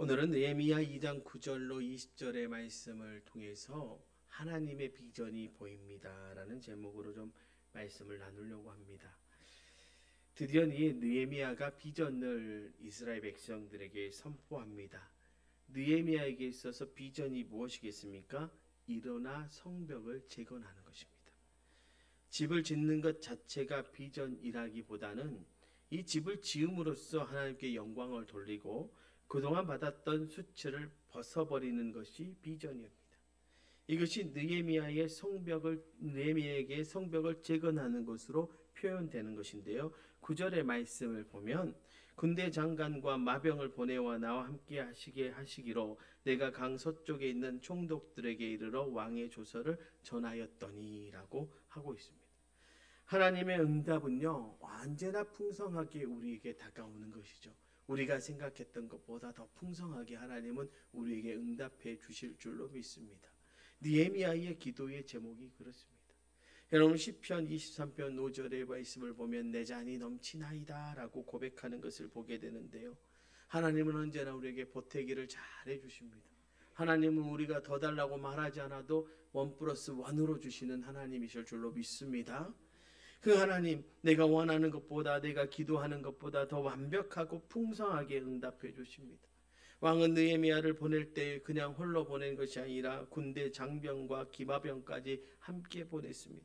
오늘은 느헤미야 2장 9절로 20절의 말씀을 통해서 하나님의 비전이 보입니다 라는 제목으로 좀 말씀을 나누려고 합니다. 드디어 느헤미야가 비전을 이스라엘 백성들에게 선포합니다. 느헤미야에게 있어서 비전이 무엇이겠습니까? 일어나 성벽을 재건하는 것입니다. 집을 짓는 것 자체가 비전이라기보다는 이 집을 지음으로써 하나님께 영광을 돌리고 그동안 받았던 수치를 벗어버리는 것이 비전입니다. 이것이 느헤미야에게 성벽을 재건하는 것으로 표현되는 것인데요. 9절의 말씀을 보면 군대 장관과 마병을 보내와 나와 함께 하시기로 내가 강 서쪽에 있는 총독들에게 이르러 왕의 조서를 전하였더니라고 하고 있습니다. 하나님의 응답은요, 언제나 풍성하게 우리에게 다가오는 것이죠. 우리가 생각했던 것보다 더 풍성하게 하나님은 우리에게 응답해 주실 줄로 믿습니다. 느헤미야의 기도의 제목이 그렇습니다. 여러분 시편 23편 5절의 말씀을 보면 내 잔이 넘치나이다 라고 고백하는 것을 보게 되는데요. 하나님은 언제나 우리에게 보태기를 잘해 주십니다. 하나님은 우리가 더 달라고 말하지 않아도 1+1으로 주시는 하나님이실 줄로 믿습니다. 그 하나님, 내가 원하는 것보다 내가 기도하는 것보다 더 완벽하고 풍성하게 응답해 주십니다. 왕은 느헤미야를 보낼 때 그냥 홀로 보낸 것이 아니라 군대 장병과 기마병까지 함께 보냈습니다.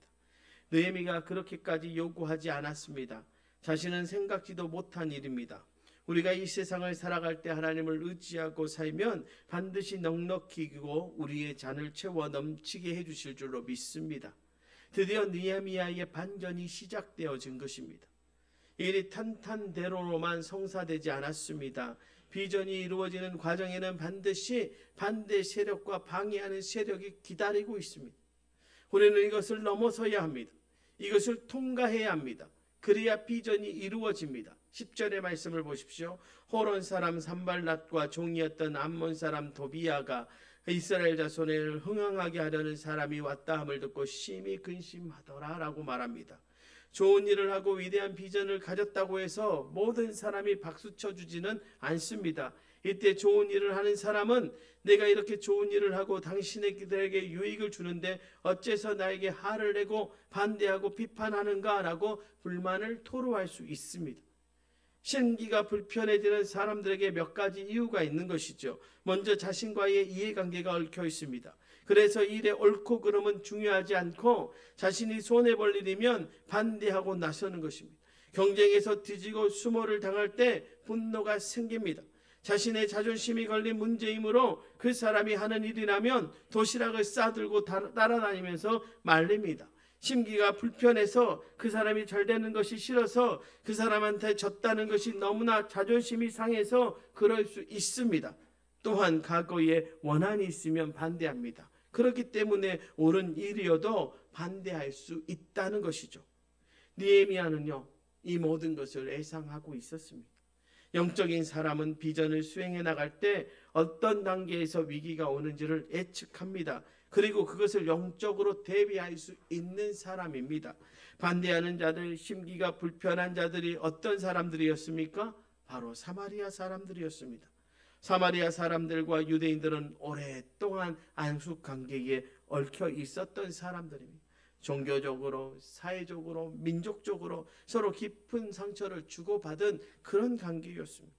느헤미야가 그렇게까지 요구하지 않았습니다. 자신은 생각지도 못한 일입니다. 우리가 이 세상을 살아갈 때 하나님을 의지하고 살면 반드시 넉넉히 이기고 우리의 잔을 채워 넘치게 해주실 줄로 믿습니다. 드디어 느헤미야의 반전이 시작되어진 것입니다. 일이 탄탄대로로만 성사되지 않았습니다. 비전이 이루어지는 과정에는 반드시 반대 세력과 방해하는 세력이 기다리고 있습니다. 우리는 이것을 넘어서야 합니다. 이것을 통과해야 합니다. 그래야 비전이 이루어집니다. 10절의 말씀을 보십시오. 호론 사람 산발랏과 종이었던 암몬 사람 도비야가 이스라엘 자손을 흥황하게 하려는 사람이 왔다 함을 듣고 심히 근심하더라 라고 말합니다. 좋은 일을 하고 위대한 비전을 가졌다고 해서 모든 사람이 박수쳐 주지는 않습니다. 이때 좋은 일을 하는 사람은 내가 이렇게 좋은 일을 하고 당신에게 유익을 주는데 어째서 나에게 화를 내고 반대하고 비판하는가 라고 불만을 토로할 수 있습니다. 심기가 불편해지는 사람들에게 몇 가지 이유가 있는 것이죠. 먼저 자신과의 이해관계가 얽혀 있습니다. 그래서 일의 옳고 그름은 중요하지 않고 자신이 손해볼 일이면 반대하고 나서는 것입니다. 경쟁에서 뒤지고 수모를 당할 때 분노가 생깁니다. 자신의 자존심이 걸린 문제이므로 그 사람이 하는 일이라면 도시락을 싸들고 따라다니면서 말립니다. 심기가 불편해서 그 사람이 잘 되는 것이 싫어서 그 사람한테 졌다는 것이 너무나 자존심이 상해서 그럴 수 있습니다. 또한 과거에 원한이 있으면 반대합니다. 그렇기 때문에 옳은 일이어도 반대할 수 있다는 것이죠. 느헤미야는요, 이 모든 것을 예상하고 있었습니다. 영적인 사람은 비전을 수행해 나갈 때 어떤 단계에서 위기가 오는지를 예측합니다. 그리고 그것을 영적으로 대비할 수 있는 사람입니다. 반대하는 자들, 심기가 불편한 자들이 어떤 사람들이었습니까? 바로 사마리아 사람들이었습니다. 사마리아 사람들과 유대인들은 오랫동안 안숙 관계에 얽혀 있었던 사람들입니다. 종교적으로, 사회적으로, 민족적으로 서로 깊은 상처를 주고받은 그런 관계였습니다.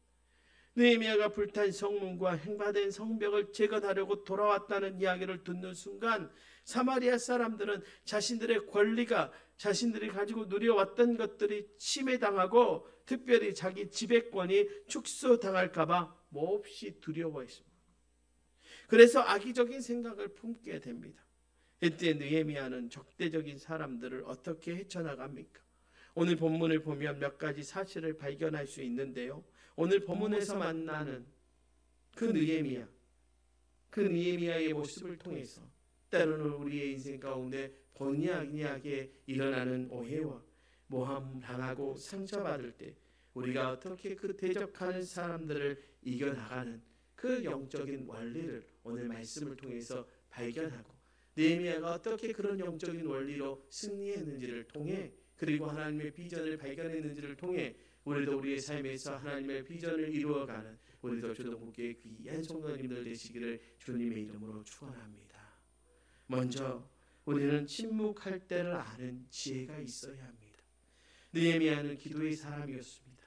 느헤미야가 불탄 성문과 횡파된 성벽을 재건하려고 돌아왔다는 이야기를 듣는 순간 사마리아 사람들은 자신들의 권리가 자신들이 가지고 누려왔던 것들이 침해당하고 특별히 자기 지배권이 축소당할까 봐 몹시 두려워했습니다. 그래서 악의적인 생각을 품게 됩니다. 이때 느헤미야는 적대적인 사람들을 어떻게 헤쳐나갑니까? 오늘 본문을 보면 몇 가지 사실을 발견할 수 있는데요. 오늘 본문에서 만나는 그 느헤미야의 모습을 통해서 때로는 우리의 인생 가운데 본의 아니하게 일어나는 오해와 모함 당하고 상처받을 때 우리가 어떻게 그 대적하는 사람들을 이겨나가는 그 영적인 원리를 오늘 말씀을 통해서 발견하고 느헤미야가 어떻게 그런 영적인 원리로 승리했는지를 통해 그리고 하나님의 비전을 발견했는지를 통해 우리도 우리의 삶에서 하나님의 비전을 이루어가는 우리도 주동국교의 귀한 성도님들 되시기를 주님의 이름으로 축원합니다. 먼저 우리는 침묵할 때를 아는 지혜가 있어야 합니다. 느헤미야는 기도의 사람이었습니다.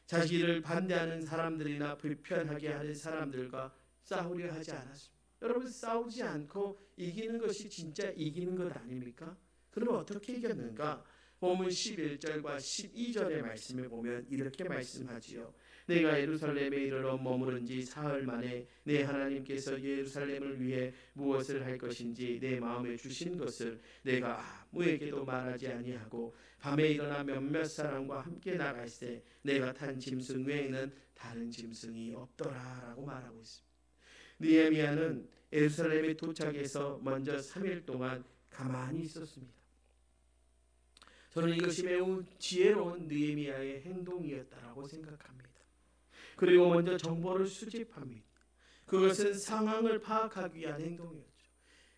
자기를 반대하는 사람들이나 불편하게 하는 사람들과 싸우려 하지 않았습니다. 여러분, 싸우지 않고 이기는 것이 진짜 이기는 것 아닙니까? 그럼 어떻게 이겼는가? 본문 11절과 12절의 말씀을 보면 이렇게 말씀하지요. 내가 예루살렘에 이르러 머무른 지 사흘 만에 내 하나님께서 예루살렘을 위해 무엇을 할 것인지 내 마음에 주신 것을 내가 아무에게도 말하지 아니하고 밤에 일어나 몇몇 사람과 함께 나갈새 내가 탄 짐승 외에는 다른 짐승이 없더라라고 말하고 있습니다. 느헤미야는 예루살렘에 도착해서 먼저 3일 동안 가만히 있었습니다. 저는 이것이 매우 지혜로운 느헤미야의 행동이었다라고 생각합니다. 그리고 먼저 정보를 수집합니다. 그것은 상황을 파악하기 위한 행동이었죠.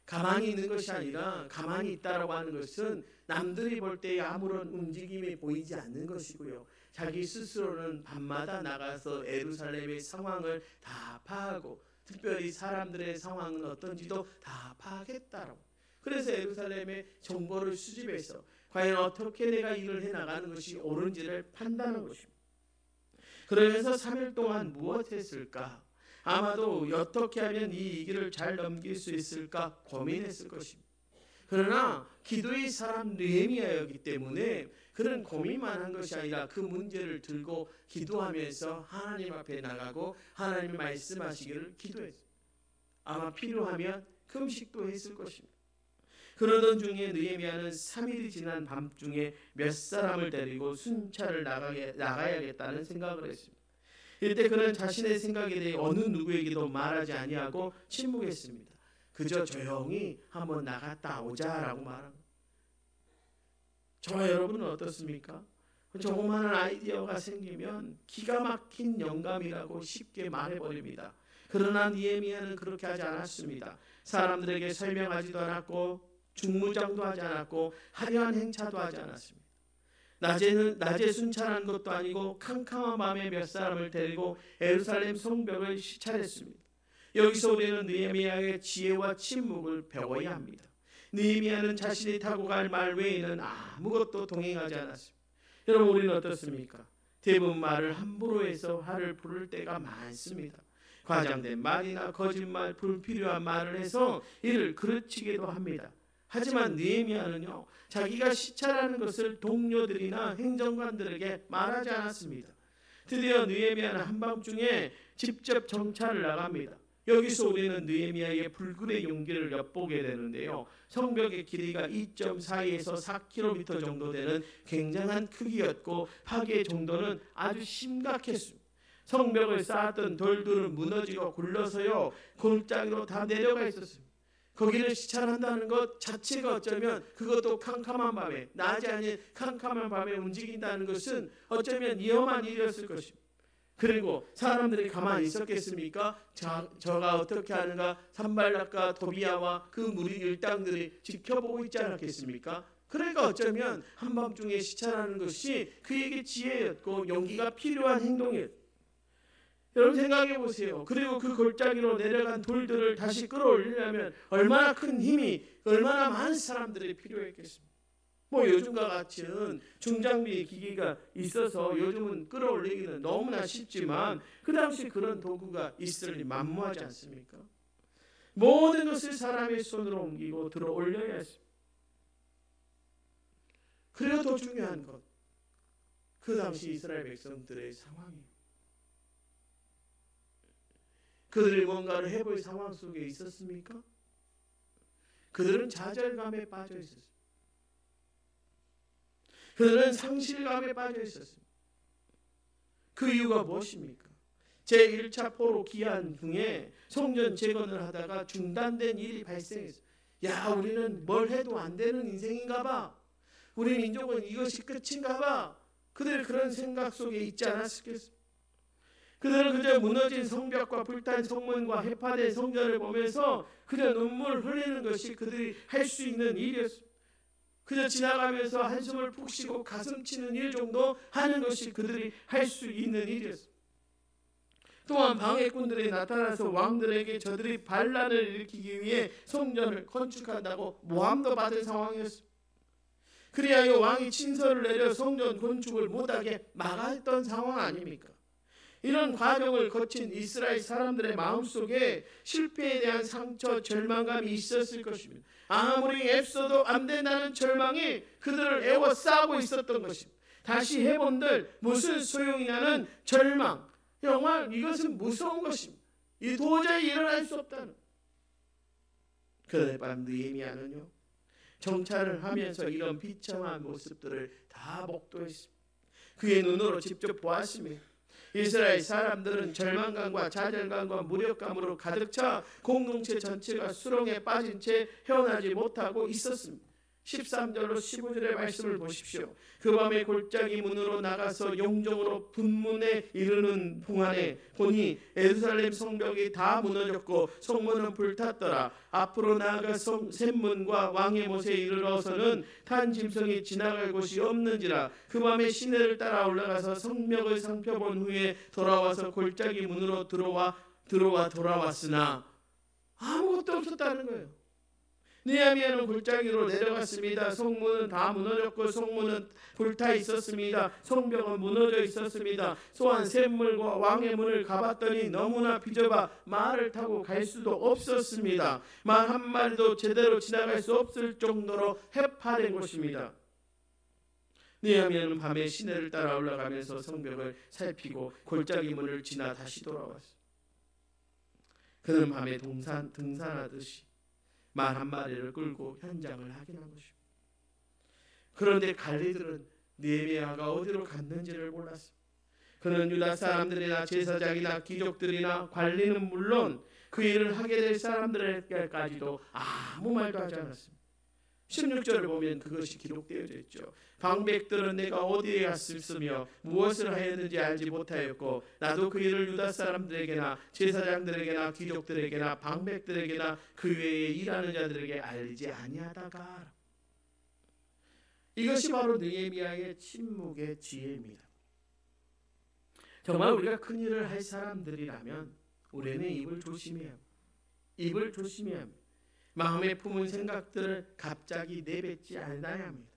가만히 있는 것이 아니라 가만히 있다라고 하는 것은 남들이 볼 때 아무런 움직임이 보이지 않는 것이고요. 자기 스스로는 밤마다 나가서 예루살렘의 상황을 다 파악하고 특별히 사람들의 상황은 어떤지도 다 파악했다라고. 그래서 예루살렘의 정보를 수집해서 과연 어떻게 내가 일을 해나가는 것이 옳은지를 판단하는 것입니다. 그러면서 3일 동안 무엇 했을까? 아마도 어떻게 하면 이 길을 잘 넘길 수 있을까 고민했을 것입니다. 그러나 기도의 사람 느헤미야였기 때문에 그런 고민만 한 것이 아니라 그 문제를 들고 기도하면서 하나님 앞에 나가고 하나님이 말씀하시기를 기도했어요. 아마 필요하면 금식도 했을 것입니다. 그러던 중에 느헤미야는 3일이 지난 밤중에 몇 사람을 데리고 순찰을 나가야겠다는 생각을 했습니다. 이때 그는 자신의 생각에 대해 어느 누구에게도 말하지 아니하고 침묵했습니다. 그저 조용히 한번 나갔다 오자라고 말합니다. 저와 여러분은 어떻습니까? 조그마한 아이디어가 생기면 기가 막힌 영감이라고 쉽게 말해버립니다. 그러나 느헤미야는 그렇게 하지 않았습니다. 사람들에게 설명하지도 않았고 중무장도 하지 않았고 화려한 행차도 하지 않았습니다. 낮에 순찰한 것도 아니고 캄캄한 밤에 몇 사람을 데리고 예루살렘 성벽을 시찰했습니다. 여기서 우리는 느헤미야의 지혜와 침묵을 배워야 합니다. 느헤미야는 자신이 타고 갈 말 외에는 아무것도 동행하지 않았습니다. 여러분, 우리는 어떻습니까? 대부분 말을 함부로 해서 화를 부를 때가 많습니다. 과장된 말이나 거짓말, 불필요한 말을 해서 이를 그르치기도 합니다. 하지만 느헤미야는요, 자기가 시찰하는 것을 동료들이나 행정관들에게 말하지 않았습니다. 드디어 느헤미야는 한밤중에 직접 정찰을 나갑니다. 여기서 우리는 느헤미야의 불굴의 용기를 엿보게 되는데요. 성벽의 길이가 2.4에서 4km 정도 되는 굉장한 크기였고 파괴 정도는 아주 심각했습니다. 성벽을 쌓았던 돌들은 무너지고 굴러서요 골짜기로 다 내려가 있었습니다. 거기를 시찰한다는 것 자체가 어쩌면 그것도 캄캄한 밤에 낮이 아닌 캄캄한 밤에 움직인다는 것은 어쩌면 위험한 일이었을 것입니다. 그리고 사람들이 가만히 있었겠습니까? 저가 어떻게 하는가 산발락과 도비야와 그 무리 일당들이 지켜보고 있지 않았겠습니까? 그러니까 어쩌면 한밤중에 시찰하는 것이 그에게 지혜였고 용기가 필요한 행동이었습니다. 여러분 생각해 보세요. 그리고 그 골짜기로 내려간 돌들을 다시 끌어올리려면 얼마나 큰 힘이, 얼마나 많은 사람들이 필요했겠습니까? 뭐 요즘과 같은 중장비 기기가 있어서 요즘은 끌어올리기는 너무나 쉽지만 그 당시 그런 도구가 있으니 만무하지 않습니까? 모든 것을 사람의 손으로 옮기고 들어 올려야 했습니다. 그리고 더 중요한 것, 그 당시 이스라엘 백성들의 상황이에요. 그들이 뭔가를 해볼 상황 속에 있었습니까? 그들은 좌절감에 빠져 있었습니다. 그들은 상실감에 빠져 있었습니다. 그 이유가 무엇입니까? 제1차 포로 기한 중에 성전 재건을 하다가 중단된 일이 발생했어요. 야, 우리는 뭘 해도 안 되는 인생인가 봐. 우리 민족은 이것이 끝인가 봐. 그들 그런 생각 속에 있지 않았겠습니까? 그들은 그저 무너진 성벽과 불탄 성문과 해파된 성전을 보면서 그저 눈물 흘리는 것이 그들이 할 수 있는 일이었습니다. 그저 지나가면서 한숨을 푹 쉬고 가슴 치는 일 정도 하는 것이 그들이 할 수 있는 일이었습니다. 또한 방해꾼들이 나타나서 왕들에게 저들이 반란을 일으키기 위해 성전을 건축한다고 모함도 받은 상황이었습니다. 그리하여 왕이 친서를 내려 성전 건축을 못하게 막았던 상황 아닙니까? 이런 과정을 거친 이스라엘 사람들의 마음속에 실패에 대한 상처, 절망감이 있었을 것입니다. 아무리 애써도 안 된다는 절망이 그들을 에워싸고 있었던 것입니다. 다시 해본들 무슨 소용이냐는 절망. 정말 이것은 무서운 것입니다. 이 도저히 일어날 수 없다는. 그날 밤 느헤미야는요, 정찰을 하면서 이런 비참한 모습들을 다 목도했습니다. 그의 눈으로 직접 보았습니다. 이스라엘 사람들은 절망감과 좌절감과 무력감으로 가득 차 공동체 전체가 수렁에 빠진 채 헤어나지 못하고 있었습니다. 13절로 15절의 말씀을 보십시오. 그 밤에 골짜기 문으로 나가서 용종으로 분문에 이르는 동안에 보니 예루살렘 성벽이 다 무너졌고 성문은 불탔더라. 앞으로 나아가 샘문과 왕의 못에 이르러서는 탄 짐승이 지나갈 곳이 없는지라. 그 밤에 시내를 따라 올라가서 성벽을 살펴본 후에 돌아와서 골짜기 문으로 돌아왔으나 아무것도 없었다는 거예요. 느헤미야는 골짜기로 내려갔습니다. 성문은 다 무너졌고 성문은 불타 있었습니다. 성벽은 무너져 있었습니다. 또한 샘물과 왕의 문을 가봤더니 너무나 비좁아 말을 타고 갈 수도 없었습니다. 말 한 마리도 제대로 지나갈 수 없을 정도로 해파된 곳입니다. 느헤미야는 밤에 시내를 따라 올라가면서 성벽을 살피고 골짜기 문을 지나 다시 돌아왔습니다. 그는 밤에 등산하듯이 말 한 마리를 끌고 현장을 확인한 것입니다. 그런데 관리들은 느헤미야가 어디로 갔는지를 몰랐습니다. 그는 유다 사람들이나 제사장이나 귀족들이나 관리는 물론 그 일을 하게 될 사람들에게까지도 아무 말도 하지 않았습니다. 16절을 보면 그것이 기록되어져 있죠. 방백들은 내가 어디에 갔으며 무엇을 하였는지 알지 못하였고 나도 그 일을 유다 사람들에게나 제사장들에게나 귀족들에게나 방백들에게나 그 외에 일하는 자들에게 알지 아니하다가. 이것이 바로 느헤미야의 침묵의 지혜입니다. 정말 우리가 큰 일을 할 사람들이라면 우리는 입을 조심해야 합니다. 입을 조심해야 합니다. 마음에 품은 생각들을 갑자기 내뱉지 않아야 합니다.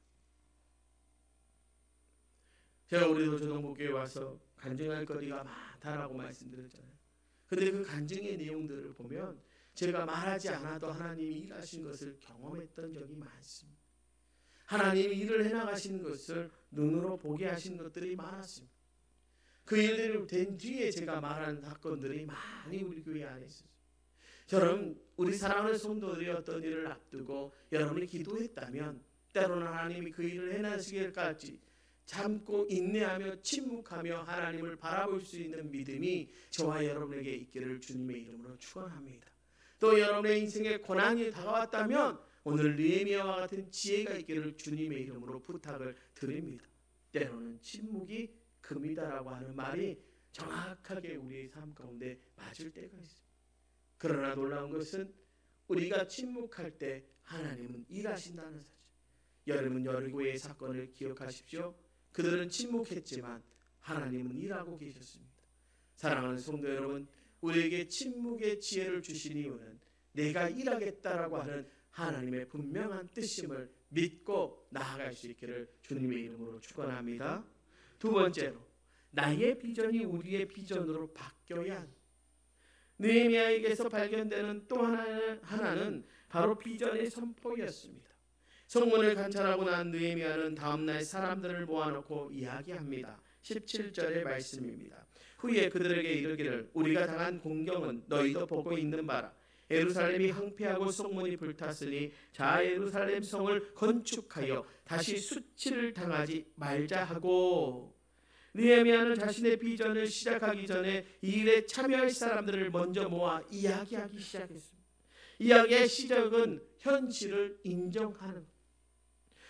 제가 우리도 조동복교에 와서 간증할 거리가 많다라고 말씀드렸잖아요. 그런데 그 간증의 내용들을 보면 제가 말하지 않아도 하나님이 일하신 것을 경험했던 적이 많습니다. 하나님이 일을 해나가신 것을 눈으로 보게 하신 것들이 많았습니다. 그 일들이 된 뒤에 제가 말하는 사건들이 많이 우리 교회 안에 있었어요. 저는 우리 사랑하는 성도들이 어떤 일을 앞두고 여러분이 기도했다면 때로는 하나님이 그 일을 해나시기까지 참고 인내하며 침묵하며 하나님을 바라볼 수 있는 믿음이 저와 여러분에게 있기를 주님의 이름으로 축원합니다. 또 여러분의 인생에 고난이 다가왔다면 오늘 느헤미야와 같은 지혜가 있기를 주님의 이름으로 부탁을 드립니다. 때로는 침묵이 금이다라고 하는 말이 정확하게 우리의 삶 가운데 맞을 때가 있습니다. 그러나 놀라운 것은 우리가 침묵할 때 하나님은 일하신다는 사실. 여러분 여리고의 사건을 기억하십시오. 그들은 침묵했지만 하나님은 일하고 계셨습니다. 사랑하는 성도 여러분, 우리에게 침묵의 지혜를 주신 이유는 내가 일하겠다라고 하는 하나님의 분명한 뜻임을 믿고 나아갈 수 있기를 주님의 이름으로 축원합니다. 두 번째로, 나의 비전이 우리의 비전으로 바뀌어야 한다. 느헤미야에게서 발견되는 또 하나는 바로 비전의 선포였습니다. 성문을 관찰하고 난 느헤미야는 다음날 사람들을 모아놓고 이야기합니다. 17절의 말씀입니다. 후에 그들에게 이르기를 우리가 당한 공경은 너희도 보고 있는 바라. 예루살렘이 황폐하고 성문이 불탔으니 자 예루살렘 성을 건축하여 다시 수치를 당하지 말자 하고. 느헤미야는 자신의 비전을 시작하기 전에 이 일에 참여할 사람들을 먼저 모아 이야기하기 시작했습니다. 이야기의 시작은 현실을 인정하는 것.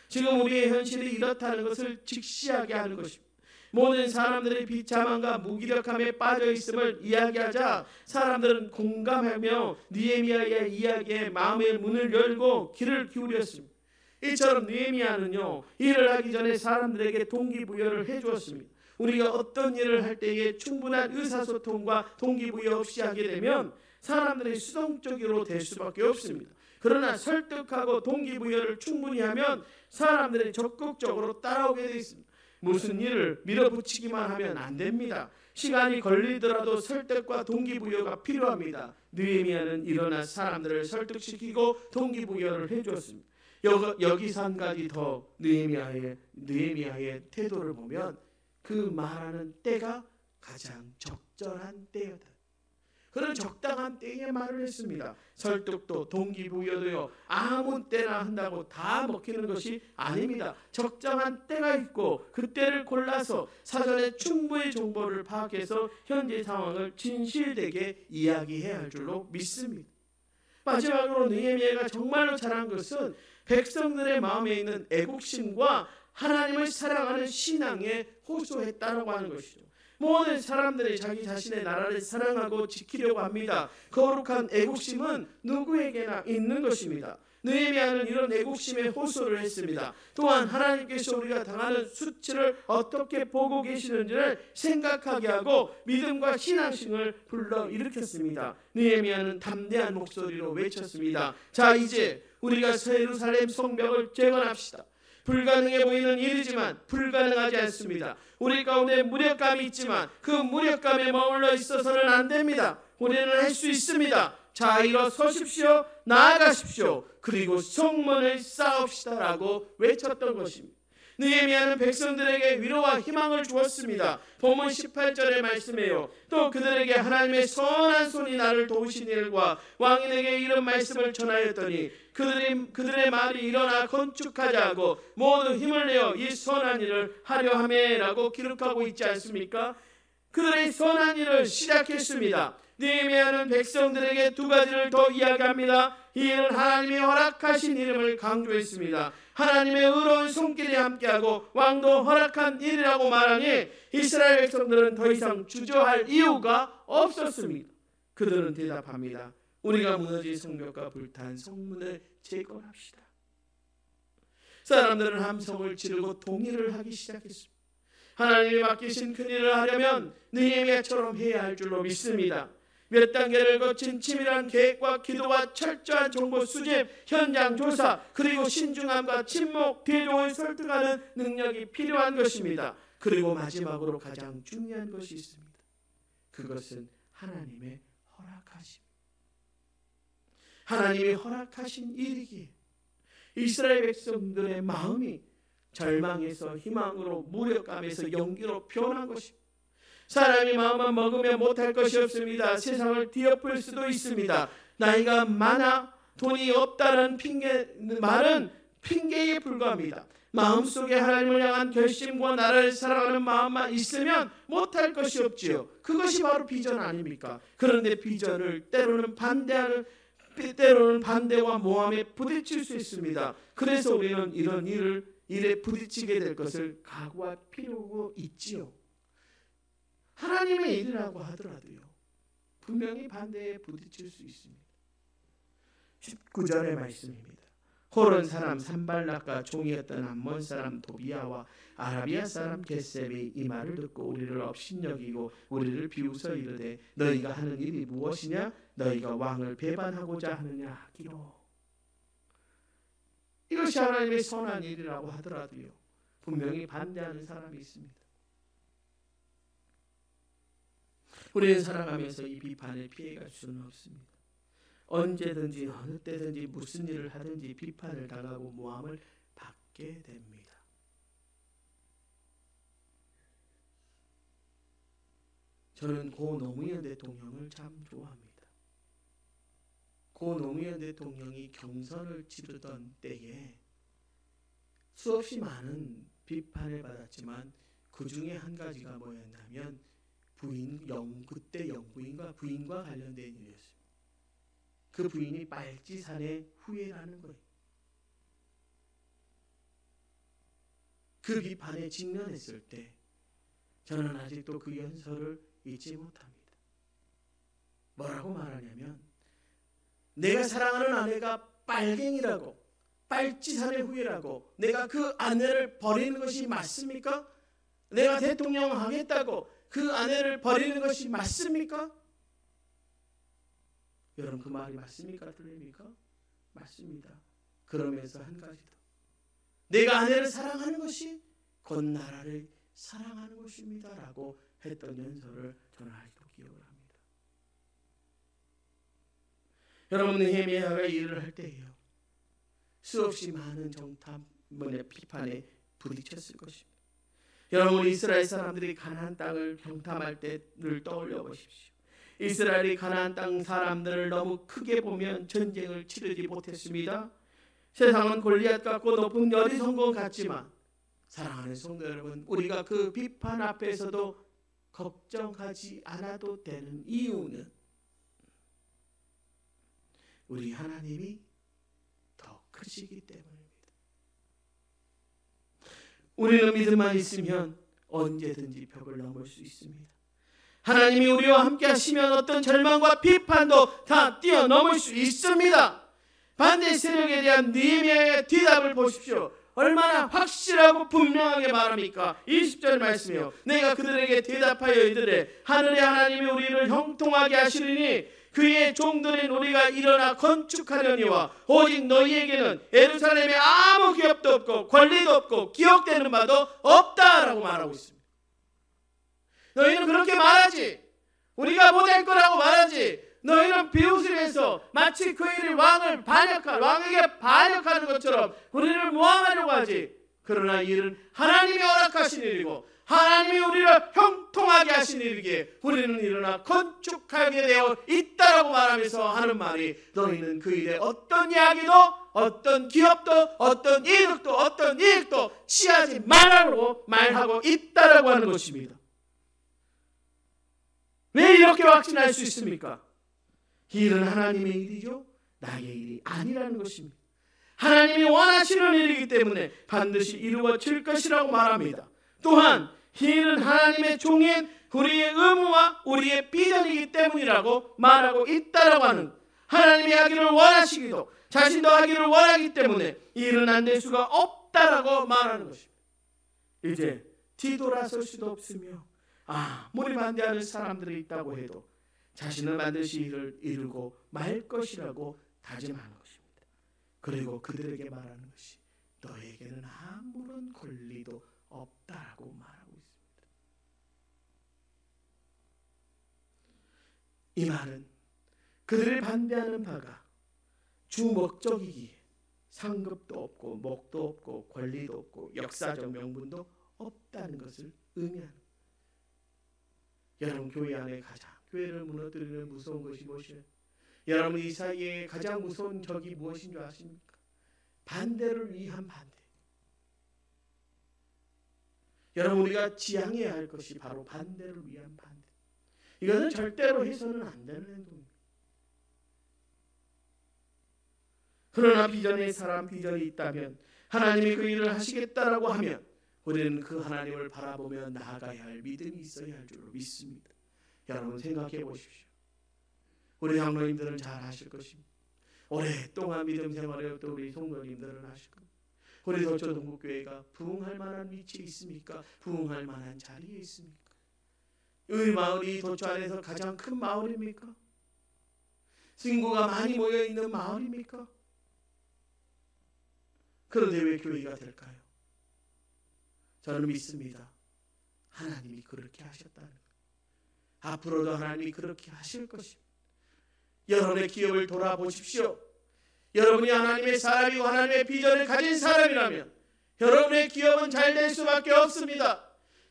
지금 우리의 현실이 이렇다는 것을 직시하게 하는 것입니다. 모든 사람들의 비참함과 무기력함에 빠져 있음을 이야기하자 사람들은 공감하며 느헤미야의 이야기에 마음의 문을 열고 귀를 기울였습니다. 이처럼 느헤미야는요, 일을 하기 전에 사람들에게 동기부여를 해주었습니다. 우리가 어떤 일을 할 때에 충분한 의사소통과 동기부여 없이 하게 되면 사람들이 수동적으로 될 수밖에 없습니다. 그러나 설득하고 동기부여를 충분히 하면 사람들이 적극적으로 따라오게 되어 있습니다. 무슨 일을 밀어붙이기만 하면 안 됩니다. 시간이 걸리더라도 설득과 동기부여가 필요합니다. 느헤미야는 일어나 사람들을 설득시키고 동기부여를 해주었습니다. 여기서 한 가지 더 느헤미야의 태도를 보면 그 말하는 때가 가장 적절한 때였다. 그런 적당한 때에 말을 했습니다. 설득도 동기부여도요, 아무 때나 한다고 다 먹히는 것이 아닙니다. 적당한 때가 있고 그 때를 골라서 사전에 충분히 정보를 파악해서 현재 상황을 진실되게 이야기해야 할 줄로 믿습니다. 마지막으로 느헤미야가 정말로 잘한 것은 백성들의 마음에 있는 애국심과 하나님을 사랑하는 신앙에 호소했다라고 하는 것이죠. 모든 사람들이 자기 자신의 나라를 사랑하고 지키려고 합니다. 거룩한 애국심은 누구에게나 있는 것입니다. 느헤미야는 이런 애국심에 호소를 했습니다. 또한 하나님께서 우리가 당하는 수치를 어떻게 보고 계시는지를 생각하게 하고 믿음과 신앙심을 불러일으켰습니다. 느헤미야는 담대한 목소리로 외쳤습니다. 자, 이제 우리가 예루살렘 성벽을 재건합시다. 불가능해 보이는 일이지만 불가능하지 않습니다. 우리 가운데 무력감이 있지만 그 무력감에 머물러 있어서는 안 됩니다. 우리는 할 수 있습니다. 자, 일어서십시오. 나아가십시오. 그리고 성문을 쌓읍시다라고 외쳤던 것입니다. 느헤미야는 백성들에게 위로와 희망을 주었습니다. 본문 18절의 말씀이에요. 또 그들에게 하나님의 선한 손이 나를 도우신 일과 왕인에게 이런 말씀을 전하였더니 그들의 말이 일어나 건축하자 하고 모두 힘을 내어 이 선한 일을 하려 하매라고 기록하고 있지 않습니까? 그들의 선한 일을 시작했습니다. 느헤미야는 백성들에게 두 가지를 더 이야기합니다. 이 일은 하나님이 허락하신 이름을 강조했습니다. 하나님의 의로운 손길이 함께하고 왕도 허락한 일이라고 말하니 이스라엘 백성들은 더 이상 주저할 이유가 없었습니다. 그들은 대답합니다. 우리가 무너진 성벽과 불탄 성문을 재건합시다. 사람들은 함성을 지르고 동의를 하기 시작했습니다. 하나님이 맡기신 큰 일을 하려면 느헤미야처럼 해야 할 줄로 믿습니다. 몇 단계를 거친 치밀한 계획과 기도와 철저한 정보 수집, 현장 조사, 그리고 신중함과 침묵, 대중을 설득하는 능력이 필요한 것입니다. 그리고 마지막으로 가장 중요한 것이 있습니다. 그것은 하나님의 허락하심. 하나님이 허락하신 일이기에 이스라엘 백성들의 마음이 절망에서 희망으로, 무력감에서 용기로 변한 것입니다. 사람이 마음만 먹으면 못할 것이 없습니다. 세상을 뒤엎을 수도 있습니다. 나이가 많아 돈이 없다는 말은 핑계에 불과합니다. 마음속에 하나님을 향한 결심과 나라를 사랑하는 마음만 있으면 못할 것이 없지요. 그것이 바로 비전 아닙니까? 그런데 비전을 때로는 반대와 모함에 부딪힐 수 있습니다. 그래서 우리는 이런 일에 부딪히게 될 것을 각오할 필요가 있지요. 하나님의 일이라고 하더라도요, 분명히 반대에 부딪힐 수 있습니다. 19절의 말씀입니다. 호론 사람 산발락과 종이었던 암몬 사람 도비야와 아라비아 사람 겟셈이 이 말을 듣고 우리를 업신여기고 우리를 비웃어 이르되 너희가 하는 일이 무엇이냐? 너희가 왕을 배반하고자 하느냐 하기로. 이것이 하나님의 선한 일이라고 하더라도요, 분명히 반대하는 사람이 있습니다. 우리는 살아가면서 이 비판을 피해갈 수는 없습니다. 언제든지 어느 때든지 무슨 일을 하든지 비판을 당하고 모함을 받게 됩니다. 저는 고 노무현 대통령을 참 좋아합니다. 고 노무현 대통령이 경선을 치르던 때에 수없이 많은 비판을 받았지만 그 중에 한 가지가 뭐였냐면 그때 영부인과 부인과 관련된 일이었습니다. 그 부인이 빨치산의 후예라는 거예요. 그 비판에 직면했을 때 저는 아직도 그 연설을 잊지 못합니다. 뭐라고 말하냐면 내가 사랑하는 아내가 빨갱이라고 빨치산의 후예라고 내가 그 아내를 버리는 것이 맞습니까? 내가 대통령 하겠다고 그 아내를 버리는 것이 맞습니까? 여러분 그 말이 맞습니까? 틀립니까? 맞습니다. 그러면서 한 가지 더. 내가 아내를 사랑하는 것이 곧 나라를 사랑하는 것입니다. 라고 했던 연설을 저는 아직도 기억을 합니다. 여러분 느헤미야가 일을 할 때예요. 수없이 많은 비판에 부딪혔을 것입니다. 여러분 이스라엘 사람들이 가나안 땅을 평탐할 때를 떠올려 보십시오. 이스라엘이 가나안 땅 사람들을 너무 크게 보면 전쟁을 치르지 못했습니다. 세상은 골리앗 같고 높은 여리성공 같지만 사랑하는 성도 여러분, 우리가 그 비판 앞에서도 걱정하지 않아도 되는 이유는 우리 하나님이 더 크시기 때문입니다. 우리는 믿음만 있으면 언제든지 벽을 넘을 수 있습니다. 하나님이 우리와 함께 하시면 어떤 절망과 비판도 다 뛰어넘을 수 있습니다. 반대 세력에 대한 느헤미야의 대답을 보십시오. 얼마나 확실하고 분명하게 말합니까? 20절 말씀이요. 내가 그들에게 대답하여 이르되 하늘의 하나님이 우리를 형통하게 하시리니 그의 종들인 우리가 일어나 건축하려니와 오직 너희에게는 예루살렘에 아무 기업도 없고 권리도 없고 기억되는 바도 없다라고 말하고 있습니다. 너희는 그렇게 말하지. 우리가 못할 거라고 말하지. 너희는 비웃으면서 마치 그 일이 왕에게 반역하는 것처럼 우리를 모함하려고 하지. 그러나 이 일은 하나님이 허락하신 일이고 하나님이 우리를 형통하게 하신 일이기에 우리는 일어나 건축하게 되어 있다라고 말하면서 하는 말이 너희는 그 일에 어떤 이야기도 어떤 기업도 어떤 이득도 어떤 이익도 취하지 말라고 말하고 있다라고 하는 것입니다. 왜 이렇게 확신할 수 있습니까? 이 일은 하나님의 일이죠. 나의 일이 아니라는 것입니다. 하나님이 원하시는 일이기 때문에 반드시 이루어질 것이라고 말합니다. 또한 이 일은 하나님의 종인 우리의 의무와 우리의 비전이기 때문이라고 말하고 있다라고 하는, 하나님이 하기를 원하시기도 자신도 하기를 원하기 때문에 이 일은 안 될 수가 없다라고 말하는 것입니다. 이제 뒤돌아설 수도 없으며 아무리 반대하는 사람들이 있다고 해도 자신은 반드시 일을 이루고 말 것이라고 다짐하는 것입니다. 그리고 그들에게 말하는 것이 너에게는 아무런 권리도 없다고 말하고 있습니다. 이 말은 그들이 반대하는 바가 주 목적이기에 상급도 없고 목도 없고 권리도 없고 역사적 명분도 없다는 것을 의미합니다. 여러분 교회 안에 교회를 무너뜨리는 무서운 것이 무엇이에요? 여러분 이 사이에 가장 무서운 적이 무엇인 줄 아십니까? 반대를 위한 반대. 여러분 우리가 지향해야 할 것이 바로 반대를 위한 반대. 이것은 절대로 해서는 안 되는 행동입니다. 그러나 비전의 사람 비전이 있다면 하나님이 그 일을 하시겠다라고 하면 우리는 그 하나님을 바라보며 나아가야 할 믿음이 있어야 할 줄로 믿습니다. 여러분 생각해 보십시오. 우리 장로님들은 잘 아실 것입니다. 오랫동안 믿음 생활을 또 우리 성도님들은 아실 겁니다. 우리 도초동국교회가 부흥할 만한 위치에 있습니까? 부흥할 만한 자리에 있습니까? 이 마을이 도초 안에서 가장 큰 마을입니까? 인구가 많이 모여있는 마을입니까? 그런데 왜 교회가 될까요? 저는 믿습니다. 하나님이 그렇게 하셨다는 것. 앞으로도 하나님이 그렇게 하실 것입니다. 여러분의 기업을 돌아보십시오. 여러분이 하나님의 사람이고 하나님의 비전을 가진 사람이라면 여러분의 기업은 잘 될 수밖에 없습니다.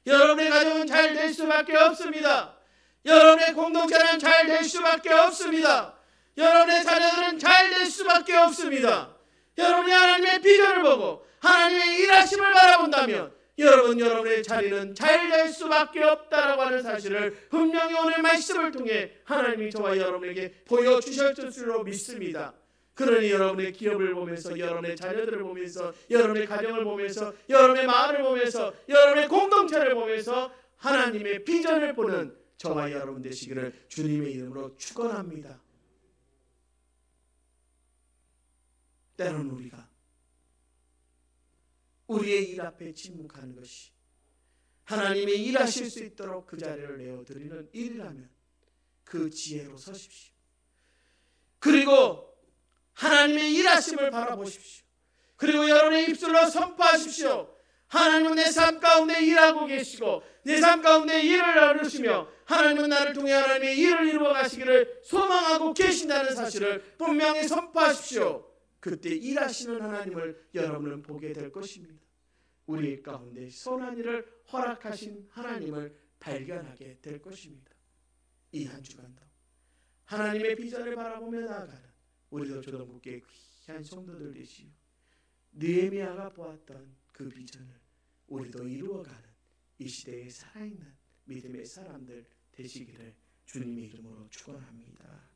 여러분의 가정은 잘 될 수밖에 없습니다. 여러분의 공동체는 잘 될 수밖에 없습니다. 여러분의 자녀들은 잘 될 수밖에 없습니다. 여러분이 하나님의 비전을 보고 하나님의 일하심을 바라본다면 여러분의 자리는 잘 될 수밖에 없다라고 하는 사실을 분명히 오늘 말씀을 통해 하나님이 저와 여러분에게 보여주실 줄로 믿습니다. 그러니 여러분의 기업을 보면서 여러분의 자녀들을 보면서 여러분의 가정을 보면서 여러분의 마을을 보면서 여러분의 공동체를 보면서 하나님의 비전을 보는 저와 여러분 되시기를 주님의 이름으로 축원합니다. 때로는 우리가 우리의 일 앞에 침묵하는 것이 하나님이 일하실 수 있도록 그 자리를 내어드리는 일이라면 그 지혜로 서십시오. 그리고 하나님의 일하심을 바라보십시오. 그리고 여러분의 입술로 선포하십시오. 하나님은 내 삶 가운데 일하고 계시고 내 삶 가운데 일을 나누시며 하나님은 나를 통해 하나님의 일을 이루어 가시기를 소망하고 계신다는 사실을 분명히 선포하십시오. 그때 일하시는 하나님을 여러분은 보게 될 것입니다. 우리 가운데 선한 일을 허락하신 하나님을 발견하게 될 것입니다. 이 한 주간도 하나님의 비전을 바라보며 나아가는 우리도 조동국교의 귀한 성도들 되시오. 느헤미야가 보았던 그 비전을 우리도 이루어가는 이 시대에 살아있는 믿음의 사람들 되시기를 주님의 이름으로 축원합니다.